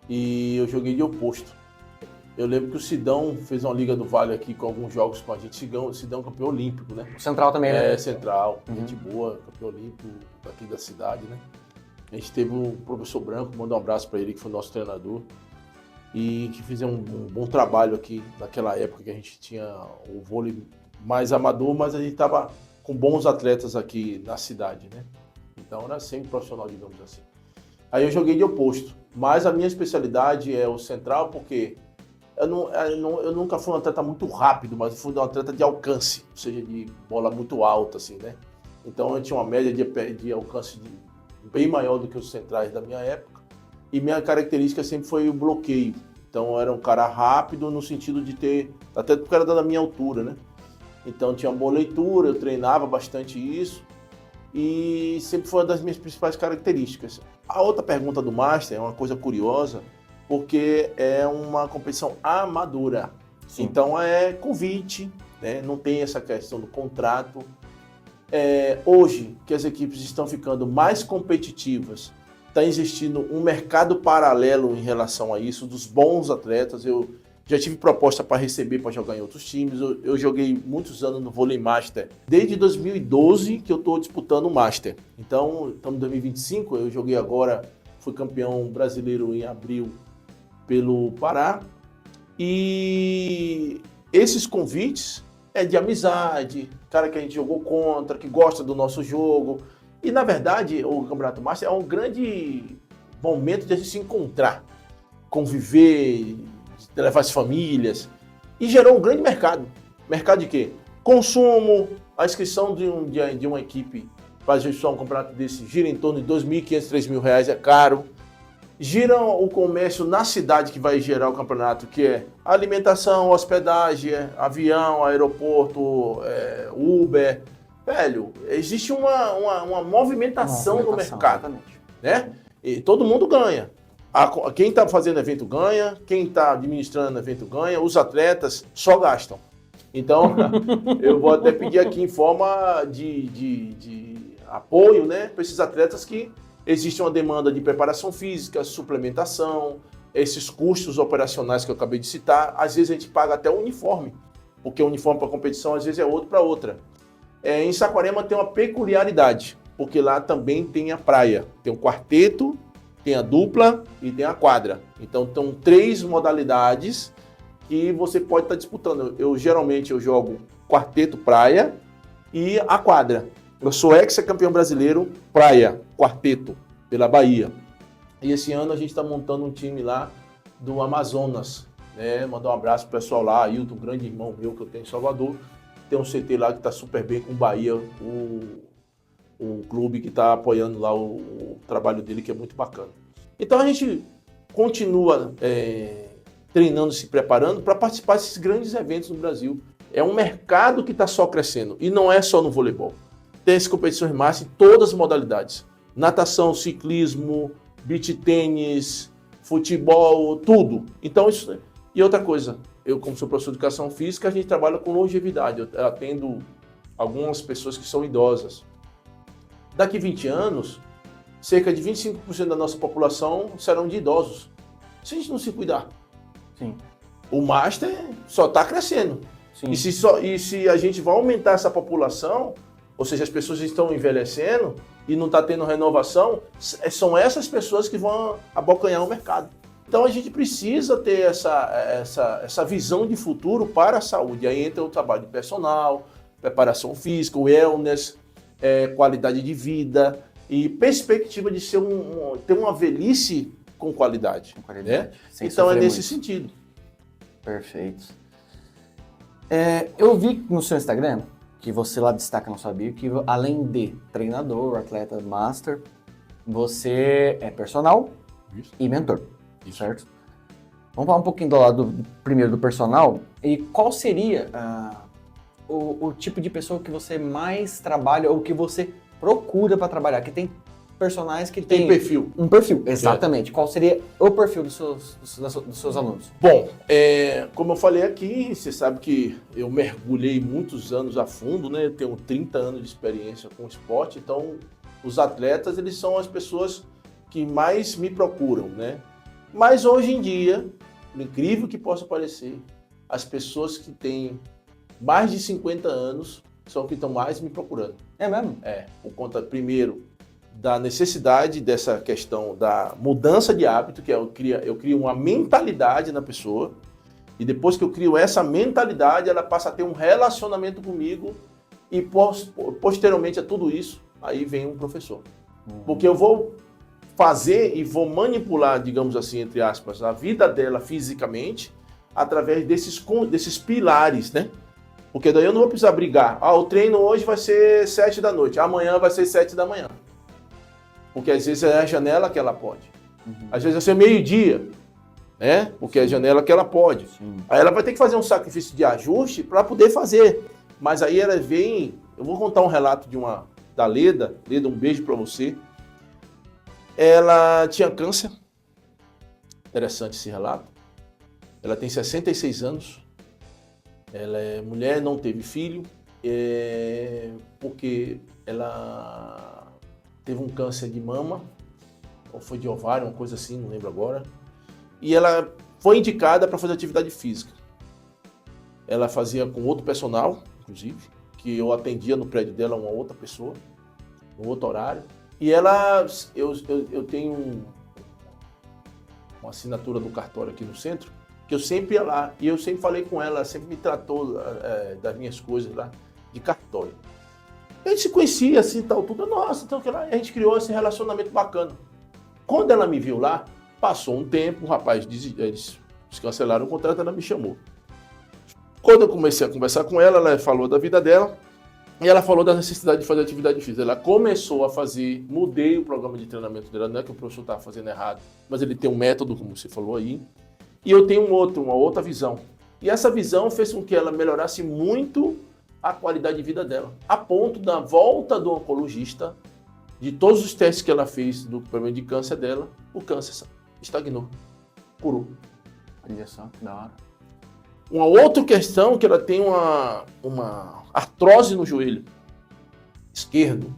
e eu joguei de oposto. Eu lembro que o Sidão fez uma Liga do Vale aqui com alguns jogos com a gente. O Sidão é campeão olímpico, né? O Central também, né? Central. Gente boa, campeão olímpico aqui da cidade, né? A gente teve o professor Branco, mandou um abraço para ele, que foi nosso treinador. E que fez um bom trabalho aqui naquela época que a gente tinha o vôlei mais amador, mas a gente estava com bons atletas aqui na cidade, né? Então era semi-profissional, digamos assim. Aí eu joguei de oposto. Mas a minha especialidade é o central, porque eu nunca fui um atleta muito rápido, mas eu fui um atleta de alcance, ou seja, de bola muito alta, assim, né? Então eu tinha uma média de alcance bem maior do que os centrais da minha época. E minha característica sempre foi o bloqueio. Então eu era um cara rápido no sentido de ter, até porque era da minha altura, né? Então tinha uma boa leitura, eu treinava bastante isso. E sempre foi uma das minhas principais características. A outra pergunta do Master é uma coisa curiosa, porque é uma competição amadora. Sim. Então é convite, né? Não tem essa questão do contrato. Hoje, que as equipes estão ficando mais competitivas, está existindo um mercado paralelo em relação a isso, dos bons atletas. Eu já tive proposta para receber, para jogar em outros times. Eu joguei muitos anos no Vôlei Master. Desde 2012 que eu estou disputando o Master. Então, estamos em 2025, eu joguei agora, fui campeão brasileiro em abril pelo Pará. E esses convites é de amizade, cara que a gente jogou contra, que gosta do nosso jogo. E, na verdade, o Campeonato Master é um grande momento de a gente se encontrar, conviver, levar as famílias. E gerou um grande mercado. Mercado de quê? Consumo. A inscrição de uma equipe para gestar um campeonato desse gira em torno de R$ 2.500, R$ 3.000, é caro. Gira o comércio na cidade que vai gerar o campeonato, que é alimentação, hospedagem, avião, aeroporto, Uber. Velho, existe uma movimentação no mercado, né? E todo mundo ganha. Quem está fazendo evento ganha, quem está administrando evento ganha, os atletas só gastam. Então, eu vou até pedir aqui em forma de apoio, né, para esses atletas que existe uma demanda de preparação física, suplementação, esses custos operacionais que eu acabei de citar. Às vezes a gente paga até o uniforme, porque o uniforme para competição às vezes é outro para outra. Em Saquarema tem uma peculiaridade, porque lá também tem a praia. Tem o quarteto, tem a dupla e tem a quadra. Então, são 3 modalidades que você pode estar disputando. Geralmente eu jogo quarteto praia e a quadra. Eu sou ex-campeão brasileiro praia, quarteto, pela Bahia. E esse ano a gente está montando um time lá do Amazonas, né? Mandar um abraço pro pessoal lá, Ailton, grande irmão meu que eu tenho em Salvador. Tem um CT lá que está super bem com o Bahia, o clube que está apoiando lá o trabalho dele, que é muito bacana. Então a gente continua treinando, se preparando para participar desses grandes eventos no Brasil. É um mercado que está só crescendo, e não é só no voleibol. Tem as competições massas em todas as modalidades. Natação, ciclismo, beach tênis, futebol, tudo. Então, isso. E outra coisa, eu como sou professor de educação física, a gente trabalha com longevidade. Eu atendo algumas pessoas que são idosas. Daqui 20 anos, cerca de 25% da nossa população serão de idosos. Se a gente não se cuidar. Sim. O Master só está crescendo. Sim. E se a gente vai aumentar essa população, ou seja, as pessoas estão envelhecendo e não está tendo renovação, são essas pessoas que vão abocanhar o mercado. Então a gente precisa ter essa visão de futuro para a saúde. Aí entra o trabalho de personal, preparação física, wellness, qualidade de vida e perspectiva de ter uma velhice com qualidade. Né? Então é nesse sentido. Perfeito. Eu vi no seu Instagram que você lá destaca na sua bio que além de treinador, atleta, master, você é personal e mentor. Isso. Certo? Vamos falar um pouquinho do lado primeiro do personal. E qual seria o tipo de pessoa que você mais trabalha ou que você procura para trabalhar? Que tem personagens que tem perfil. Um perfil, exatamente. Qual seria o perfil dos seus alunos? Bom, como eu falei aqui, você sabe que eu mergulhei muitos anos a fundo, né? Eu tenho 30 anos de experiência com esporte, então os atletas, eles são as pessoas que mais me procuram, né? Mas hoje em dia, por incrível que possa parecer, as pessoas que têm mais de 50 anos são que estão mais me procurando. É mesmo? Por conta, primeiro, da necessidade dessa questão da mudança de hábito, que eu crio uma mentalidade na pessoa, e depois que eu crio essa mentalidade, ela passa a ter um relacionamento comigo, e posteriormente a tudo isso, aí vem um professor. Porque eu vou fazer e vou manipular, digamos assim, entre aspas, a vida dela fisicamente através desses pilares, né? Porque daí eu não vou precisar brigar. O treino hoje vai ser 7 da noite, amanhã vai ser 7 da manhã. Porque às vezes é a janela que ela pode. Às vezes vai ser meio-dia, né? Porque é a janela que ela pode. Sim. Aí ela vai ter que fazer um sacrifício de ajuste para poder fazer. Mas aí ela vem... Eu vou contar um relato da Leda. Leda, um beijo para você. Ela tinha câncer. Interessante esse relato. Ela tem 66 anos. Ela é mulher, não teve filho. Porque ela teve um câncer de mama. Ou foi de ovário, uma coisa assim, não lembro agora. E ela foi indicada para fazer atividade física. Ela fazia com outro personal, inclusive, que eu atendia no prédio dela uma outra pessoa, no outro horário. E eu tenho uma assinatura do cartório aqui no centro, que eu sempre ia lá, e eu sempre falei com ela, sempre me tratou das minhas coisas lá, de cartório. A gente se conhecia, assim, tal, tudo, nossa, então, a gente criou esse relacionamento bacana. Quando ela me viu lá, passou um tempo, o rapaz, eles cancelaram o contrato, ela me chamou. Quando eu comecei a conversar com ela, ela falou da vida dela, e ela falou da necessidade de fazer atividade física. Ela começou a fazer, mudei o programa de treinamento dela, não é que o professor estava fazendo errado, mas ele tem um método, como você falou aí, e eu tenho uma outra visão. E essa visão fez com que ela melhorasse muito a qualidade de vida dela, a ponto da volta do oncologista, de todos os testes que ela fez do problema de câncer dela, o câncer estagnou, curou. Olha só, que da hora. Uma outra questão que ela tem uma artrose no joelho esquerdo.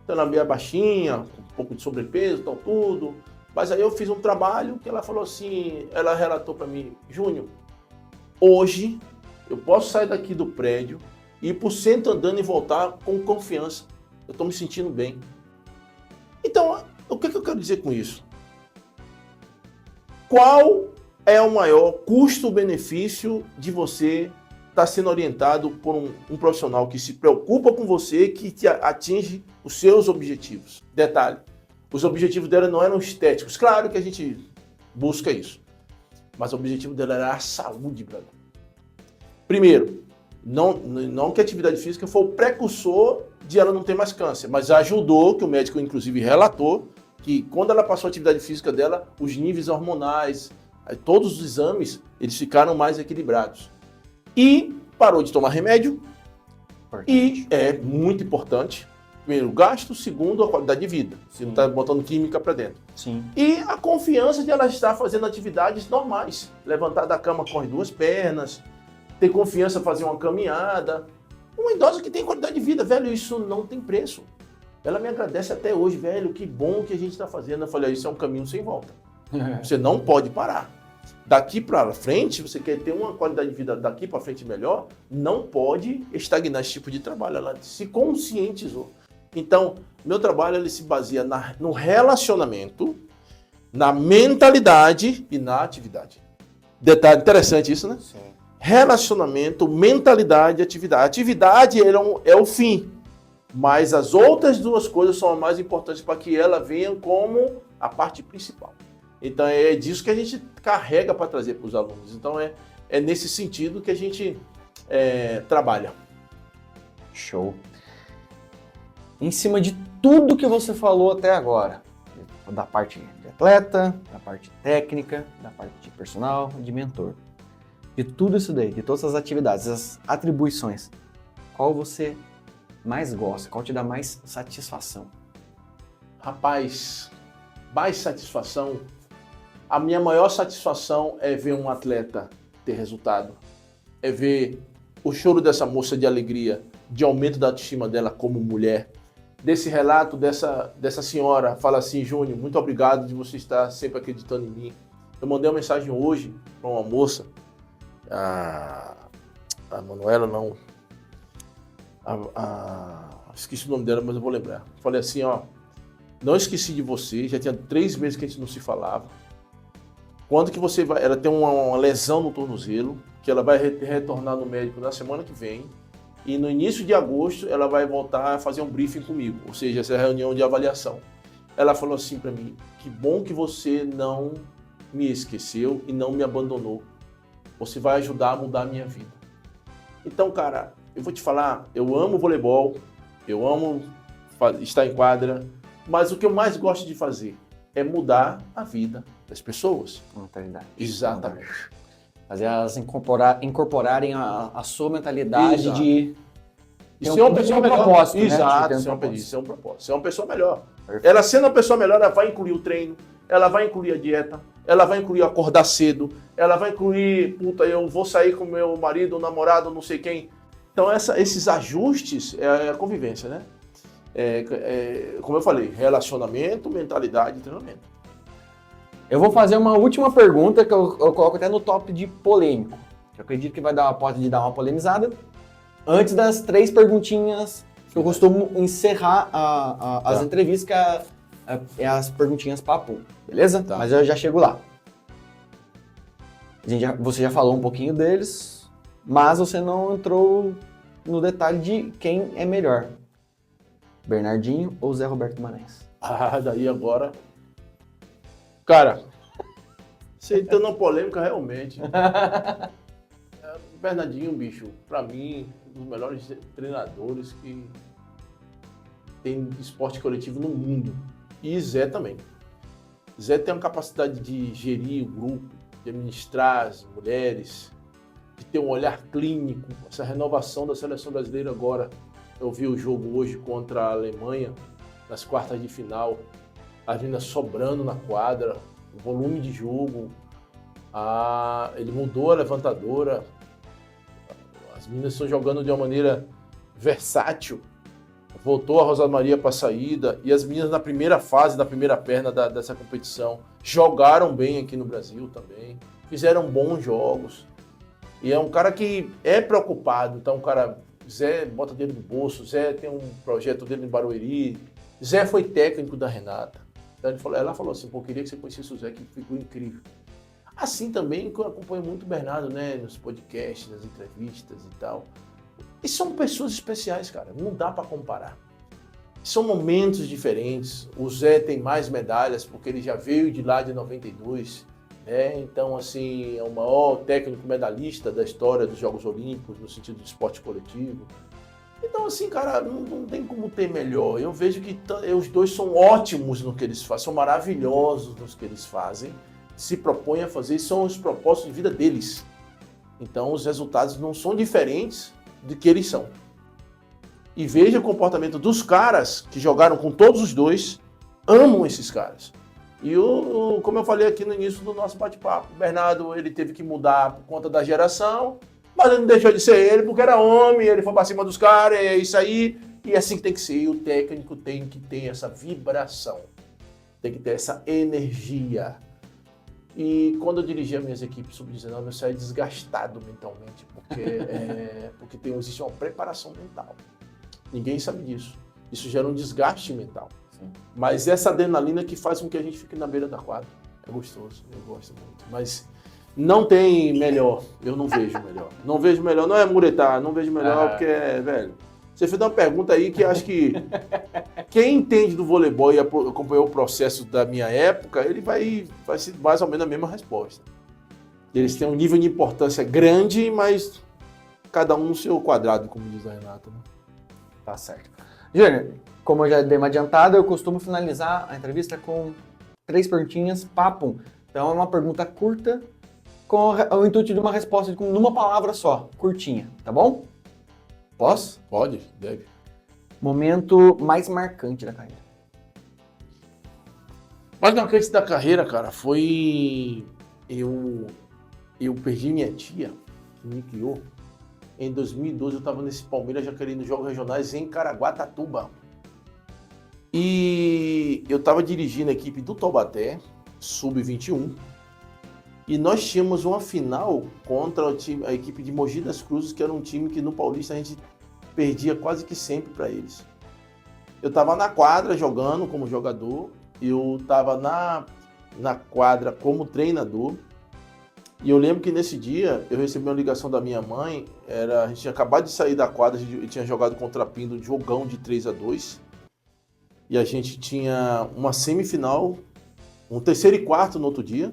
Então ela é meio baixinha, com um pouco de sobrepeso, tal, tudo. Mas aí eu fiz um trabalho que ela falou assim, ela relatou para mim, Júnior, hoje eu posso sair daqui do prédio, ir pro centro andando e voltar com confiança. Eu estou me sentindo bem. Então, o que eu quero dizer com isso? Qual é o maior custo-benefício de você estar sendo orientado por um profissional que se preocupa com você, que te atinge os seus objetivos? Detalhe, os objetivos dela não eram estéticos. Claro que a gente busca isso. Mas o objetivo dela era a saúde, brother. Primeiro, não que a atividade física foi o precursor de ela não ter mais câncer, mas ajudou, que o médico inclusive relatou, que quando ela passou a atividade física dela, os níveis hormonais, todos os exames, eles ficaram mais equilibrados. E parou de tomar remédio. E é muito importante. Primeiro, o gasto. Segundo, a qualidade de vida. Você não está botando química para dentro. Sim. E a confiança de ela estar fazendo atividades normais. Levantar da cama com as duas pernas. Ter confiança em fazer uma caminhada. Uma idosa que tem qualidade de vida, velho, isso não tem preço. Ela me agradece até hoje, velho, que bom que a gente está fazendo. Eu falei, isso é um caminho sem volta. Você não pode parar. daqui para frente, você quer ter uma qualidade de vida daqui para frente melhor, não pode estagnar esse tipo de trabalho. Ela se conscientizou. Então, meu trabalho ele se baseia no relacionamento, na mentalidade e na atividade. Detalhe interessante isso, né? Sim. Relacionamento, mentalidade e atividade. A atividade é o fim, mas as outras duas coisas são as mais importantes para que ela venha como a parte principal. Então é disso que a gente carrega para trazer para os alunos. Então é nesse sentido que a gente trabalha. Show. Em cima de tudo que você falou até agora, da parte de atleta, da parte técnica, da parte de personal, de mentor, de tudo isso daí, de todas as atividades, as atribuições, qual você mais gosta? Qual te dá mais satisfação? Rapaz, mais satisfação. A minha maior satisfação é ver um atleta ter resultado. É ver o choro dessa moça de alegria, de aumento da autoestima dela como mulher. Desse relato dessa senhora, fala assim, Júnior, muito obrigado de você estar sempre acreditando em mim. Eu mandei uma mensagem hoje para uma moça, a Manuela não, esqueci o nome dela, mas eu vou lembrar. Falei assim, ó, não esqueci de você, já tinha 3 meses que a gente não se falava. Quando que você vai, ela tem uma lesão no tornozelo, que ela vai retornar no médico na semana que vem, e no início de agosto ela vai voltar a fazer um briefing comigo, ou seja, essa reunião de avaliação. Ela falou assim para mim, que bom que você não me esqueceu e não me abandonou. Você vai ajudar a mudar a minha vida. Então, cara, eu vou te falar, eu amo voleibol, eu amo estar em quadra, mas o que eu mais gosto de fazer é mudar a vida das pessoas. Mentalidade. Exatamente. Fazer elas incorporarem a sua mentalidade. Exato. de ser uma pessoa melhor. Propósito, né? Exato, De ter um isso é um propósito. Ser uma pessoa melhor. Perfeito. Ela sendo uma pessoa melhor, ela vai incluir o treino, ela vai incluir a dieta, ela vai incluir acordar cedo, ela vai incluir, eu vou sair com meu marido, namorado, não sei quem. Então esses ajustes é a convivência, né? Como eu falei, relacionamento, mentalidade e treinamento. Eu vou fazer uma última pergunta que eu coloco até no top de polêmico. Eu acredito que pode dar uma polemizada. Antes das 3 perguntinhas que eu costumo encerrar as entrevistas, que é as perguntinhas papo, beleza? Tá. Mas eu já chego lá. Você já falou um pouquinho deles, mas você não entrou no detalhe de quem é melhor. Bernardinho ou Zé Roberto Guimarães? Daí agora... Cara, você entrou numa polêmica realmente. Bernardinho, bicho, pra mim, um dos melhores treinadores que tem esporte coletivo no mundo. E Zé também. Zé tem uma capacidade de gerir o grupo, de administrar as mulheres, de ter um olhar clínico. Essa renovação da seleção brasileira agora. Eu vi o jogo hoje contra a Alemanha, nas quartas de final. As meninas sobrando na quadra, o volume de jogo. Ele mudou a levantadora. As meninas estão jogando de uma maneira versátil. Voltou a Rosa Maria para a saída. E as meninas na primeira fase, na primeira perna dessa competição, jogaram bem aqui no Brasil também. Fizeram bons jogos. E é um cara que é preocupado. Então, Zé bota dele no bolso. Zé tem um projeto dele em Barueri. Zé foi técnico da Renata. Então ela falou assim, queria que você conhecesse o Zé, que ficou incrível. Assim também, que eu acompanho muito o Bernardo, né, nos podcasts, nas entrevistas e tal. E são pessoas especiais, cara, não dá para comparar. São momentos diferentes. O Zé tem mais medalhas, porque ele já veio de lá de 92, né? Então, assim, é o maior técnico medalhista da história dos Jogos Olímpicos, no sentido de esporte coletivo. Então, assim, cara, não tem como ter melhor. Eu vejo que os dois são ótimos no que eles fazem, são maravilhosos no que eles fazem, se propõem a fazer, são os propósitos de vida deles. Então, os resultados não são diferentes do que eles são. E veja o comportamento dos caras que jogaram com todos os dois, amam esses caras. E como eu falei aqui no início do nosso bate-papo, o Bernardo, ele teve que mudar por conta da geração, mas ele não deixou de ser ele, porque era homem, ele foi pra cima dos caras, é isso aí, e é assim que tem que ser. E o técnico tem que ter essa vibração, tem que ter essa energia. E quando eu dirigia minhas equipes sub-19, eu saía desgastado mentalmente, porque existe uma preparação mental. Ninguém sabe disso. Isso gera um desgaste mental. Sim. Mas essa adrenalina que faz com que a gente fique na beira da quadra. É gostoso, eu gosto muito. Mas não tem melhor, eu não vejo melhor. Não vejo melhor, não é muretar, não vejo melhor porque, velho, você fez uma pergunta aí que acho que quem entende do voleibol e acompanhou o processo da minha época, ele vai ser mais ou menos a mesma resposta. Eles têm um nível de importância grande, mas cada um no seu quadrado, como diz a Renata. Né? Tá certo. Júnior, como eu já dei uma adiantada, eu costumo finalizar a entrevista com 3 perguntinhas, papo. Então é uma pergunta curta com o intuito de uma resposta numa palavra só, curtinha, tá bom? Posso? Pode, deve. Momento mais marcante da carreira. Mais marcante da carreira, cara, foi eu perdi minha tia, que me criou. Em 2012 eu estava nesse Palmeiras já querendo jogos regionais em Caraguatatuba. E eu estava dirigindo a equipe do Taubaté, sub-21. E nós tínhamos uma final contra a equipe de Mogi das Cruzes, que era um time que no Paulista a gente perdia quase que sempre para eles. Eu estava na quadra jogando como jogador, eu estava na quadra como treinador. E eu lembro que nesse dia eu recebi uma ligação da minha mãe, a gente tinha acabado de sair da quadra, a gente tinha jogado contra a Pindo um jogão de 3-2. E a gente tinha uma semifinal, um terceiro e quarto no outro dia,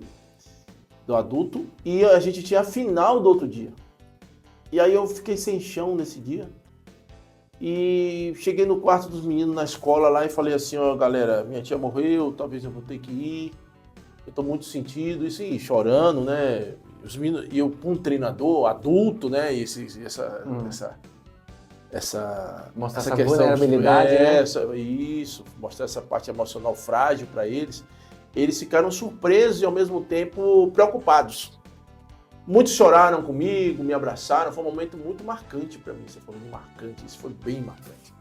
do adulto, e a gente tinha a final do outro dia. E aí eu fiquei sem chão nesse dia. E cheguei no quarto dos meninos na escola lá e falei assim, ó, galera, minha tia morreu, talvez eu vou ter que ir. Eu tô muito sentido, isso aí, chorando, né? Os meninos, e eu, um treinador adulto, né? Mostrar essa vulnerabilidade, né? Isso, mostrar essa parte emocional frágil para eles. Eles ficaram surpresos e ao mesmo tempo preocupados. Muitos choraram comigo, me abraçaram, foi um momento muito marcante para mim. Você falou marcante, isso foi bem marcante.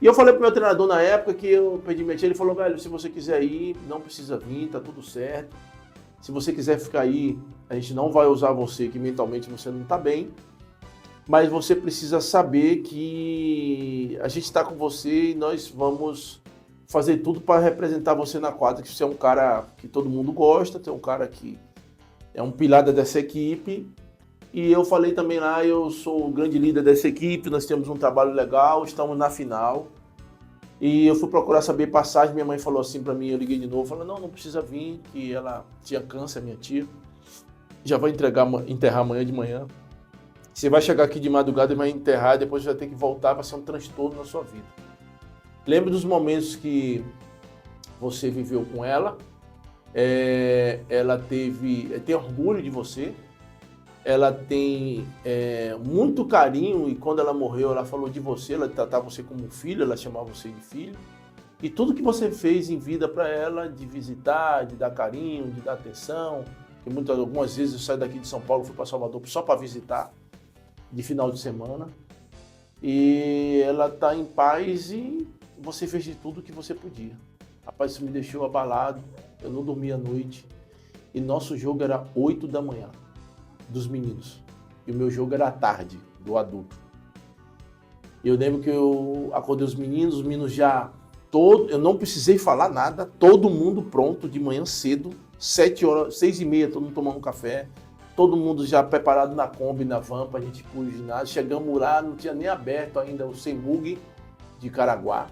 E eu falei pro meu treinador na época que eu perdi minha tia, ele falou, velho, se você quiser ir, não precisa vir, tá tudo certo. Se você quiser ficar aí, a gente não vai usar você, que mentalmente você não tá bem. Mas você precisa saber que a gente está com você e nós vamos fazer tudo para representar você na quadra, que você é um cara que todo mundo gosta, você é um cara que é um pilar dessa equipe. E eu falei também lá, eu sou o grande líder dessa equipe, nós temos um trabalho legal, estamos na final. E eu fui procurar saber passagem, minha mãe falou assim para mim, eu liguei de novo, falou, não precisa vir, que ela tinha câncer, minha tia. Já vai enterrar amanhã de manhã. Você vai chegar aqui de madrugada e vai enterrar, depois você vai ter que voltar, vai ser um transtorno na sua vida. Lembre dos momentos que você viveu com ela, ela tem orgulho de você, ela tem muito carinho e quando ela morreu, ela falou de você, ela tratava você como um filho, ela chamava você de filho. E tudo que você fez em vida para ela, de visitar, de dar carinho, de dar atenção, que algumas vezes eu saí daqui de São Paulo, fui para Salvador só para visitar, de final de semana. E ela está em paz e você fez de tudo que você podia. Rapaz, isso me deixou abalado, eu não dormia à noite. E nosso jogo era 8 da manhã. Dos meninos. E o meu jogo era à tarde, do adulto. E eu lembro que eu acordei os meninos já eu não precisei falar nada, todo mundo pronto de manhã cedo, 7 horas, 6h30, todo mundo tomando café, todo mundo já preparado na Kombi, na van, pra gente ir pro ginásio. Chegamos lá, não tinha nem aberto ainda o Semug de Caraguá.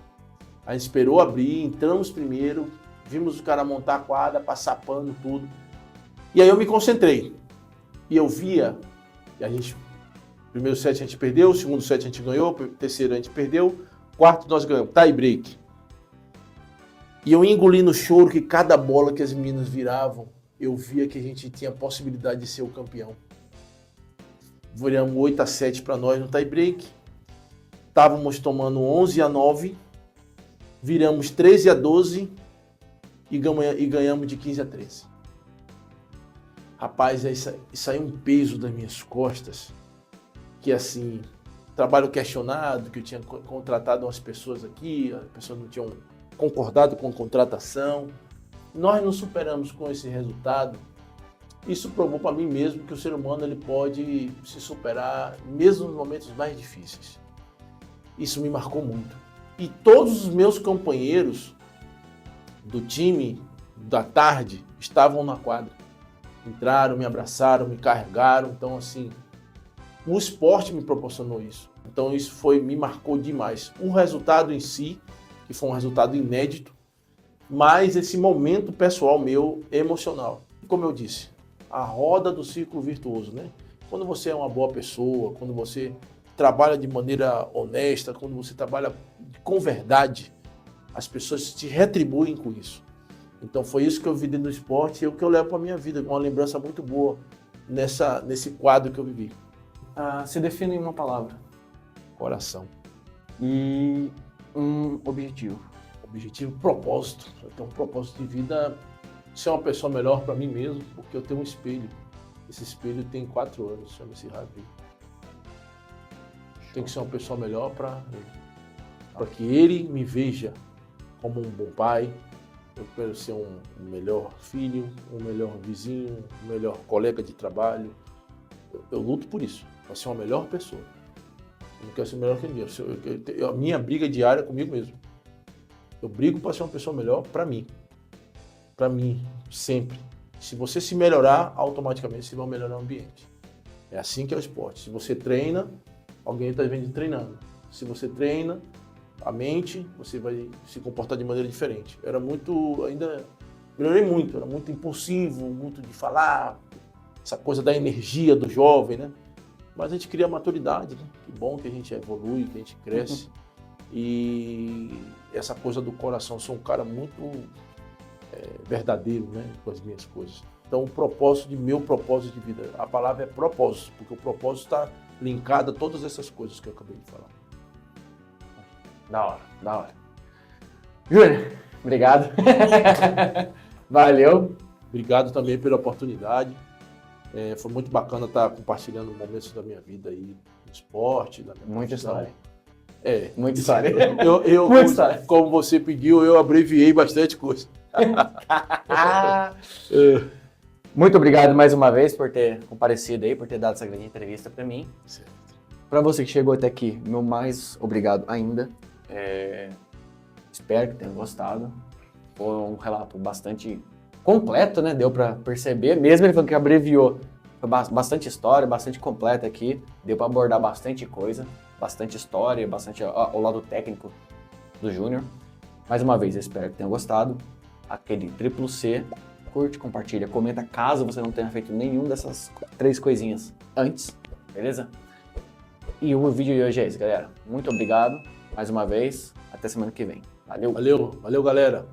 A gente esperou abrir, entramos primeiro, vimos o cara montar a quadra, passar pano, tudo. E aí eu me concentrei. E eu via, primeiro set a gente perdeu, segundo set a gente ganhou, terceiro a gente perdeu, quarto nós ganhamos, tie break. E eu engoli no choro que cada bola que as meninas viravam, eu via que a gente tinha a possibilidade de ser o campeão. Viramos 8-7 para nós no tie break, estávamos tomando 11-9, viramos 13-12 e ganhamos de 15-13. Rapaz, isso aí é um peso das minhas costas, que assim, trabalho questionado, que eu tinha contratado umas pessoas aqui, as pessoas não tinham concordado com a contratação. Nós nos superamos com esse resultado Isso provou para mim mesmo que o ser humano ele pode se superar mesmo nos momentos mais difíceis. Isso me marcou muito. E todos os meus companheiros do time da tarde estavam na quadra. Entraram, me abraçaram, me carregaram. Então, assim, o esporte me proporcionou isso. Então, isso me marcou demais. O resultado em si, que foi um resultado inédito, mas esse momento pessoal meu, emocional. Como eu disse, a roda do círculo virtuoso, né? Quando você é uma boa pessoa, quando você trabalha de maneira honesta, quando você trabalha com verdade, as pessoas te retribuem com isso. Então foi isso que eu vi dentro do esporte e é o que eu levo para a minha vida, uma lembrança muito boa nesse quadro que eu vivi. Se define em uma palavra. Coração. E um objetivo. Objetivo, propósito. Eu tenho um propósito de vida, ser uma pessoa melhor para mim mesmo, porque eu tenho um espelho. Esse espelho tem 4 anos, chama-se Ravi. Tem que ser uma pessoa melhor para que ele me veja como um bom pai. Eu quero ser um melhor filho, um melhor vizinho, um melhor colega de trabalho. Eu luto por isso, para ser uma melhor pessoa. Eu não quero ser melhor que ninguém. A minha briga diária é comigo mesmo. Eu brigo para ser uma pessoa melhor para mim. Para mim, sempre. Se você se melhorar, automaticamente você vai melhorar o ambiente. É assim que é o esporte. Se você treina, alguém está vendo treinando. Se você treina a mente, você vai se comportar de maneira diferente. Melhorei muito, era muito impulsivo, muito de falar, essa coisa da energia do jovem, né? Mas a gente cria maturidade, né? Que bom que a gente evolui, que a gente cresce. E essa coisa do coração, eu sou um cara muito verdadeiro, né? Com as minhas coisas. Então, meu propósito de vida, a palavra é propósito, porque o propósito está linkado a todas essas coisas que eu acabei de falar. Da hora, da hora. Júnior, obrigado. Valeu. Obrigado também pela oportunidade. Foi muito bacana estar compartilhando momentos da minha vida aí, no esporte, da minha Muita profissão. história. Muita história. Muita história. Como você pediu, eu abreviei bastante coisa. Muito obrigado mais uma vez por ter comparecido aí, por ter dado essa grande entrevista para mim. Para você que chegou até aqui, meu mais obrigado ainda. Espero que tenha gostado. Foi um relato bastante completo, né? Deu para perceber, mesmo ele falando que abreviou. Foi bastante história, bastante completa aqui. Deu para abordar bastante coisa, bastante história, bastante o lado técnico do Júnior. Mais uma vez, eu espero que tenha gostado. Aquele triplo C, curte, compartilha, comenta caso você não tenha feito nenhum dessas 3 coisinhas antes, beleza? E o vídeo de hoje é esse, galera. Muito obrigado mais uma vez. Até semana que vem. Valeu! Valeu, galera!